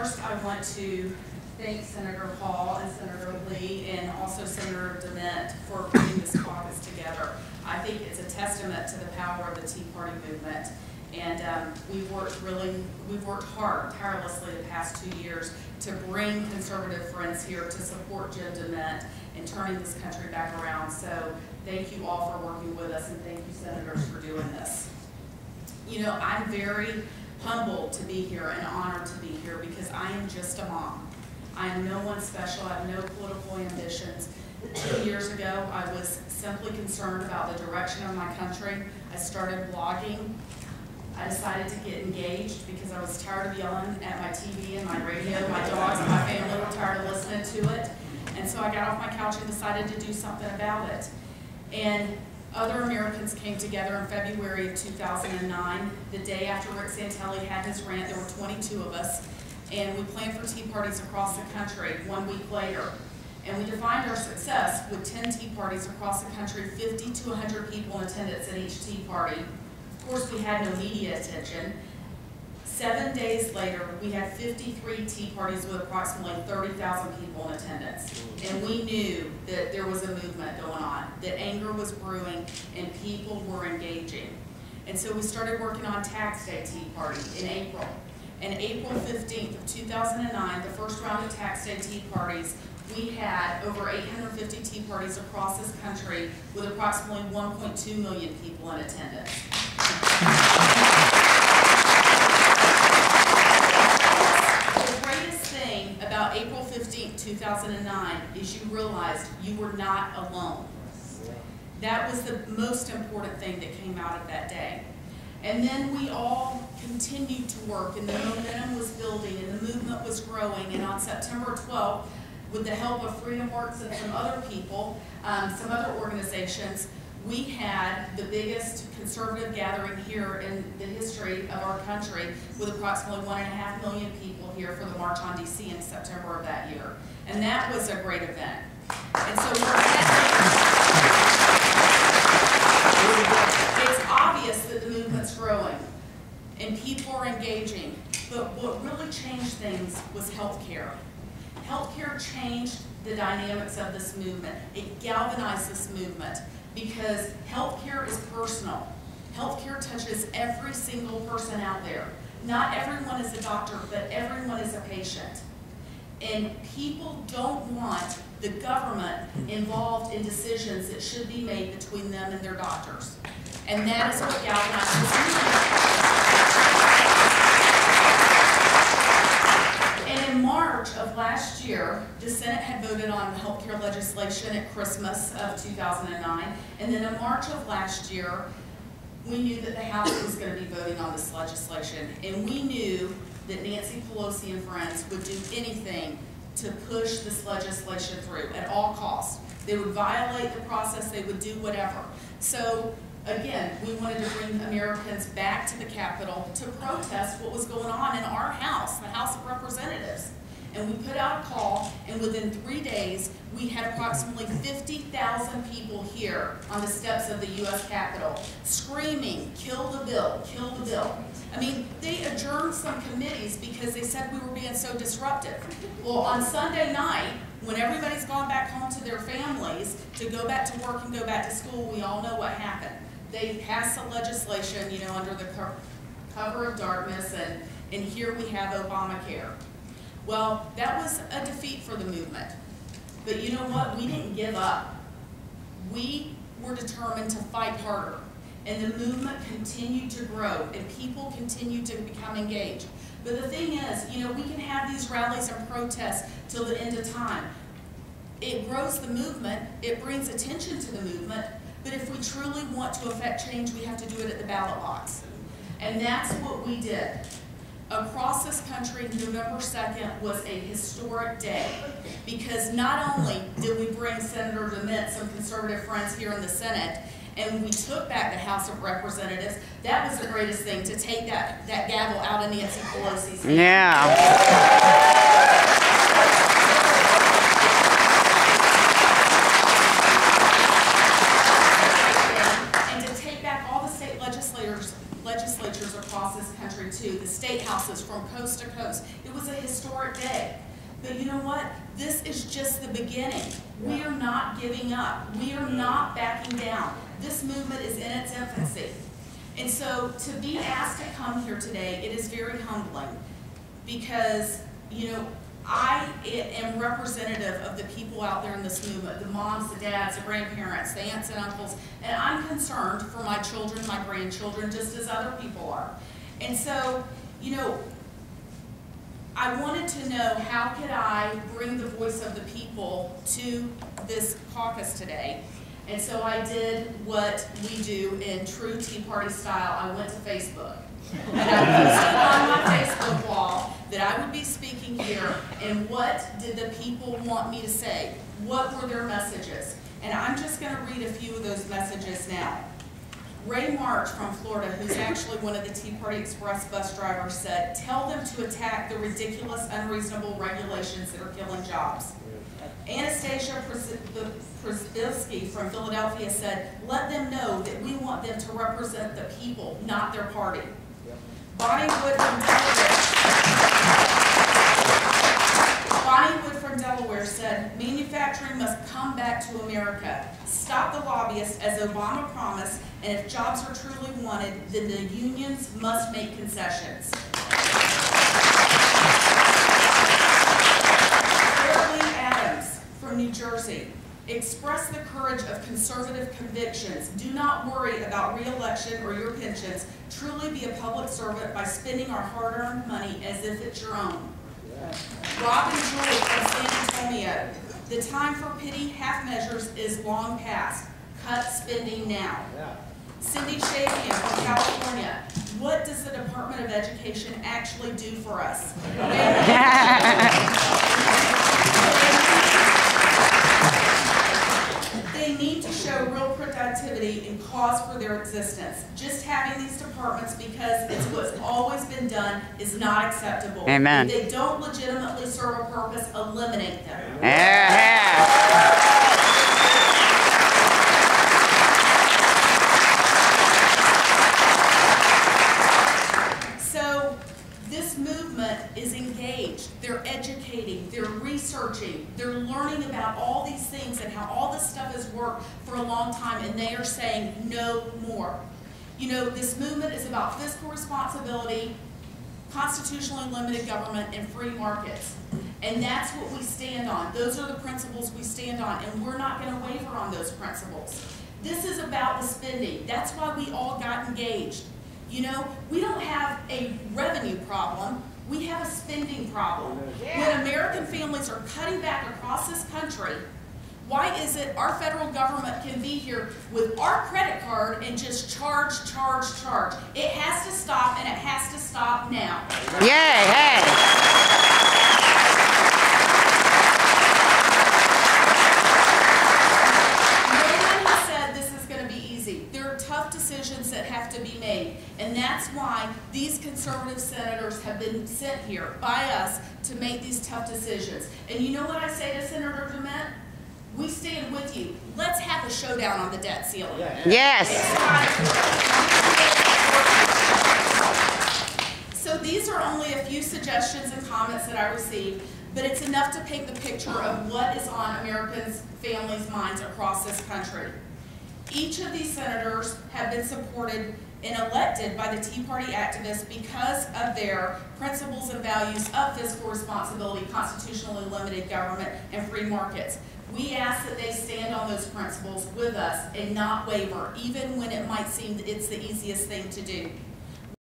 first, I want to thank Senator Hall and Senator Lee and also Senator DeMint for putting this caucus together. I think it's a testament to the power of the Tea Party movement. And we've worked hard, tirelessly the past 2 years to bring conservative friends here to support Jim DeMint in turning this country back around. So thank you all for working with us, and thank you, senators, for doing this. You know, I'm very humbled to be here and honored to be here because I am just a mom. I am no one special. I have no political ambitions. 2 years ago, I was simply concerned about the direction of my country. I started blogging. I decided to get engaged because I was tired of yelling at my TV and my radio. My dogs and my family were tired of listening to it. And so I got off my couch and decided to do something about it. And other Americans came together in February of 2009. The day after Rick Santelli had his rant, there were 22 of us. And we planned for tea parties across the country 1 week later. And we defined our success with 10 tea parties across the country, 50 to 100 people in attendance at each tea party. Of course, we had no media attention. 7 days later, we had 53 tea parties with approximately 30,000 people in attendance. And we knew that there was a movement going on, that anger was brewing, and people were engaging. And so we started working on Tax Day Tea Party in April. And April 15th of 2009, the first round of Tax Day Tea Parties, we had over 850 tea parties across this country with approximately 1.2 million people in attendance. The greatest thing about April 15th, 2009 is you realized you were not alone. That was the most important thing that came out of that day. And then we all continued to work, and the momentum was building, and the movement was growing. And on September 12th, with the help of Freedom Works and some other people, some other organizations, we had the biggest conservative gathering here in the history of our country, with approximately 1.5 million people here for the March on DC in September of that year. And that was a great event. And so it's obvious that the movement's growing and people are engaging, but what really changed things was healthcare. Healthcare changed the dynamics of this movement. It galvanized this movement because healthcare is personal. Healthcare touches every single person out there. Not everyone is a doctor, but everyone is a patient. And people don't want the government involved in decisions that should be made between them and their doctors. And that is what galvanized this movement. And in March of last year, the Senate had voted on the healthcare legislation at Christmas of 2009. And then in March of last year, we knew that the House was going to be voting on this legislation. And we knew that Nancy Pelosi and friends would do anything to push this legislation through at all costs. They would violate the process, they would do whatever. So again, we wanted to bring Americans back to the Capitol to protest what was going on in our House, the House of Representatives. And we put out a call, and within 3 days, we had approximately 50,000 people here on the steps of the U.S. Capitol screaming, "Kill the bill, kill the bill." I mean, they adjourned some committees because they said we were being so disruptive. Well, on Sunday night, when everybody's gone back home to their families to go back to work and go back to school, we all know what happened. They passed some legislation, you know, under the cover of darkness, and here we have Obamacare. Well, that was a defeat for the movement. But you know what? We didn't give up. We were determined to fight harder. And the movement continued to grow, and people continued to become engaged. But the thing is, you know, we can have these rallies and protests till the end of time. It grows the movement, it brings attention to the movement, but if we truly want to affect change, we have to do it at the ballot box. And that's what we did. Across this country, November 2nd was a historic day because not only did we bring Senator DeMint, some conservative friends here in the Senate, and we took back the House of Representatives. That was the greatest thing, to take that gavel out of Nancy Pelosi's hand. Yeah. And to take back all the state legislatures across this country too, the state houses from coast to coast. It was a historic day. But you know what? This is just the beginning. We are not giving up. We are not backing down. This movement is in its infancy. And so to be asked to come here today, it is very humbling because, you know, I am representative of the people out there in this movement, the moms, the dads, the grandparents, the aunts and uncles, and I'm concerned for my children, my grandchildren, just as other people are. And so, you know, I wanted to know how could I bring the voice of the people to this caucus today. And so I did what we do in true Tea Party style. I went to Facebook. And I posted on my Facebook wall that I would be speaking here, and what did the people want me to say? What were their messages? And I'm just going to read a few of those messages now. Ray March from Florida, who's actually one of the Tea Party Express bus drivers, said, "Tell them to attack the ridiculous, unreasonable regulations that are killing jobs." Anastasia Przybylski from Philadelphia said, "Let them know that we want them to represent the people, not their party." Bonnie Wood from Delaware said, "Manufacturing must come back to America. Stop the lobbyists as Obama promised, and if jobs are truly wanted, then the unions must make concessions." Caroline Adams from New Jersey, "Express the courage of conservative convictions. Do not worry about re-election or your pensions. Truly be a public servant by spending our hard-earned money as if it's your own." Rob and Julie from San Antonio, "The time for petty half measures is long past. Cut spending now." Cindy Shavian from California, "What does the Department of Education actually do for us?" They need to show real productivity and cause for their existence. Just having these departments because it's what's always been done is not acceptable. Amen. If they don't legitimately serve a purpose, eliminate them. So this movement is engaged. They're educating, they're researching, they're learning about all these things and how all this stuff has worked for a long time, and they are saying no more. You know, this movement is about fiscal responsibility, constitutionally limited government, and free markets. And that's what we stand on. Those are the principles we stand on, and we're not going to waver on those principles. This is about the spending. That's why we all got engaged. You know, we don't have a revenue problem. We have a spending problem. When American families are cutting back across this country, why is it our federal government can be here with our credit card and just charge? It has to stop, and it has to stop now. Decisions that have to be made, and that's why these conservative senators have been sent here by us to make these tough decisions. And you know what I say to Senator Clement? We stand with you. Let's have a showdown on the debt ceiling. Yes. So these are only a few suggestions and comments that I received, but it's enough to paint the picture of what is on Americans' families' minds across this country. Each of these senators have been supported and elected by the Tea Party activists because of their principles and values of fiscal responsibility, constitutionally limited government, and free markets. We ask that they stand on those principles with us and not waver, even when it might seem that it's the easiest thing to do.